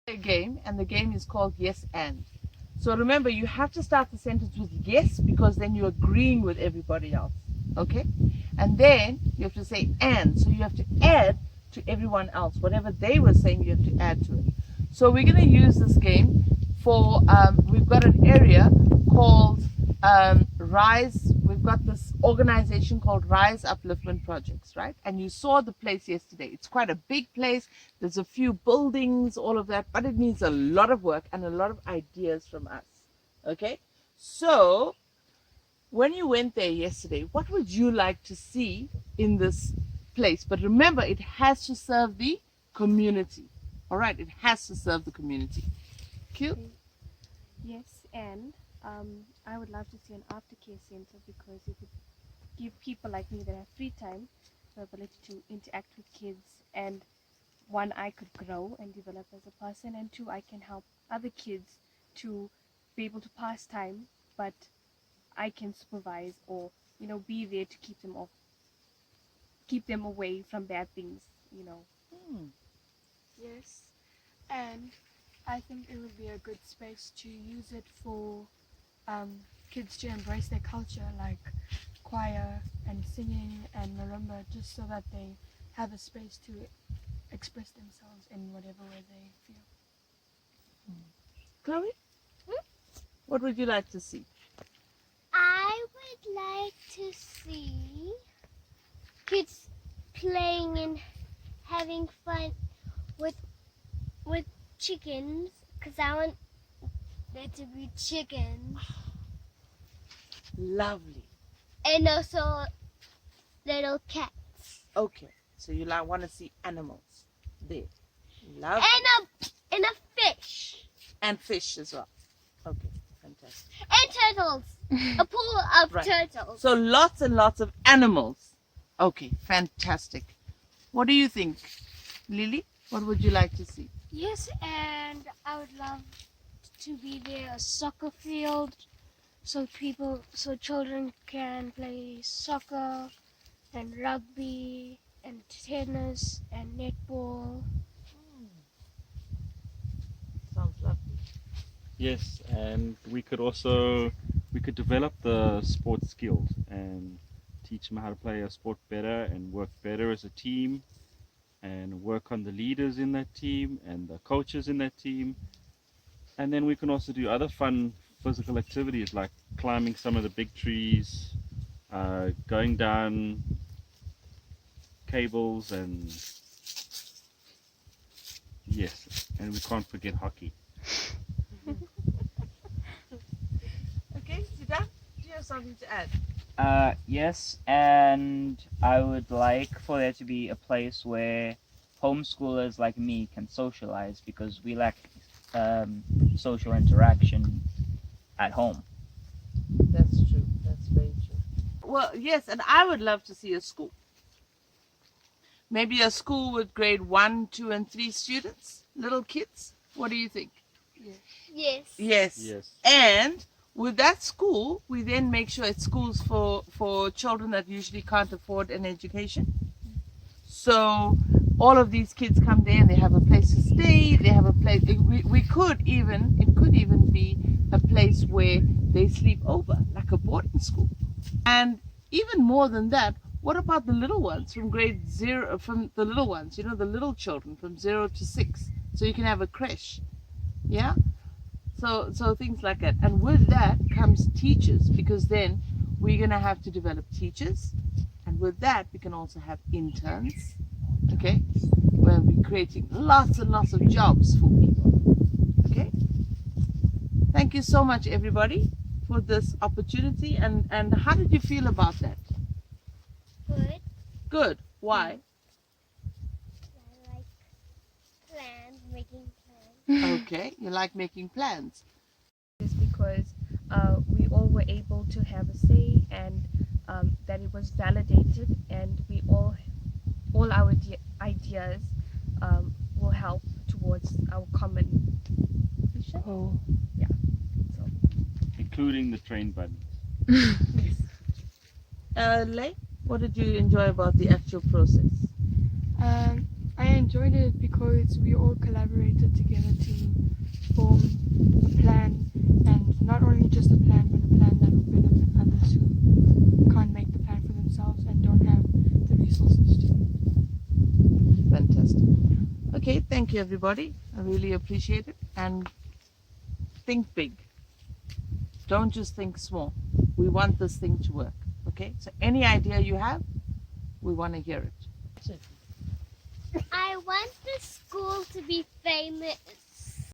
A game, and the game is called Yes and. So remember, you have to start the sentence with yes, because then you're agreeing with everybody else. Okay? And then you have to say and. So you have to add to everyone else. Whatever they were saying, you have to add to it. So we're going to use this game for, we've got an area called Rise. We've got this organization called Rise Upliftment Projects, right? And you saw the place yesterday. It's quite a big place. There's a few buildings, all of that, but it needs a lot of work and a lot of ideas from us. Okay? So when you went there yesterday, what would you like to see in this place? But remember, it has to serve the community. All right, it has to serve the community. Cute? Yes, and I would love to see an aftercare center because it would give people like me that have free time the ability to interact with kids, and one, I could grow and develop as a person, and two, I can help other kids to be able to pass time, but I can supervise or be there to keep them away from bad things. Yes, and I think it would be a good space to use it for kids to embrace their culture, like choir and singing and marimba, just so that they have a space to express themselves in whatever way they feel. Chloe? What would you like to see? I would like to see kids playing and having fun with chickens, because I want there to be chickens. Lovely. And also little cats. Okay, so you want to see animals there. Lovely. And a fish. And fish as well. Okay, fantastic. And turtles. A pool of turtles. So lots and lots of animals. Okay, fantastic. What do you think, Lily? What would you like to see? Yes, and I would love to be there a soccer field so children can play soccer and rugby and tennis and netball. Sounds lovely. Yes, and we could develop the sports skills and teach them how to play a sport better and work better as a team, and work on the leaders in that team and the coaches in that team. And then we can also do other fun physical activities like climbing some of the big trees, going down cables, and yes, and we can't forget hockey. Okay, Zida, do you have something to add? Yes, and I would like for there to be a place where homeschoolers like me can socialize, because we lack social interaction at home. That's true. That's very true. Well, yes, and I would love to see a school. Maybe a school with grade 1, 2, and 3 students, little kids. What do you think? Yes. Yes. Yes. And with that school, we then make sure it's schools for children that usually can't afford an education. So all of these kids come there and they have a place to stay. They have a place. It could even be a place where they sleep over, like a boarding school. And even more than that, what about the little ones from grade 0? From the little ones, the little children from 0 to 6. So you can have a creche, yeah. So things like that. And with that comes teachers, because then we're going to have to develop teachers. And with that, we can also have interns, okay? We'll be creating lots and lots of jobs for people, okay? Thank you so much, everybody, for this opportunity. And how did you feel about that? Good. Good. Why? I like plans, making plans. Okay, you like making plans. Just because we all were able to have a say, and that it was validated, and we all our ideas will help towards our common vision. Oh. Yeah. So. Including the train buttons. Lei, what did you enjoy about the actual process? I enjoyed it because we all collaborated together to form a plan, and not only just a plan, but a plan that will benefit others who can't make the plan for themselves and don't have the resources to. Fantastic. Okay, thank you everybody. I really appreciate it. And think big. Don't just think small. We want this thing to work. Okay? So any idea you have, we want to hear it. I want the school to be famous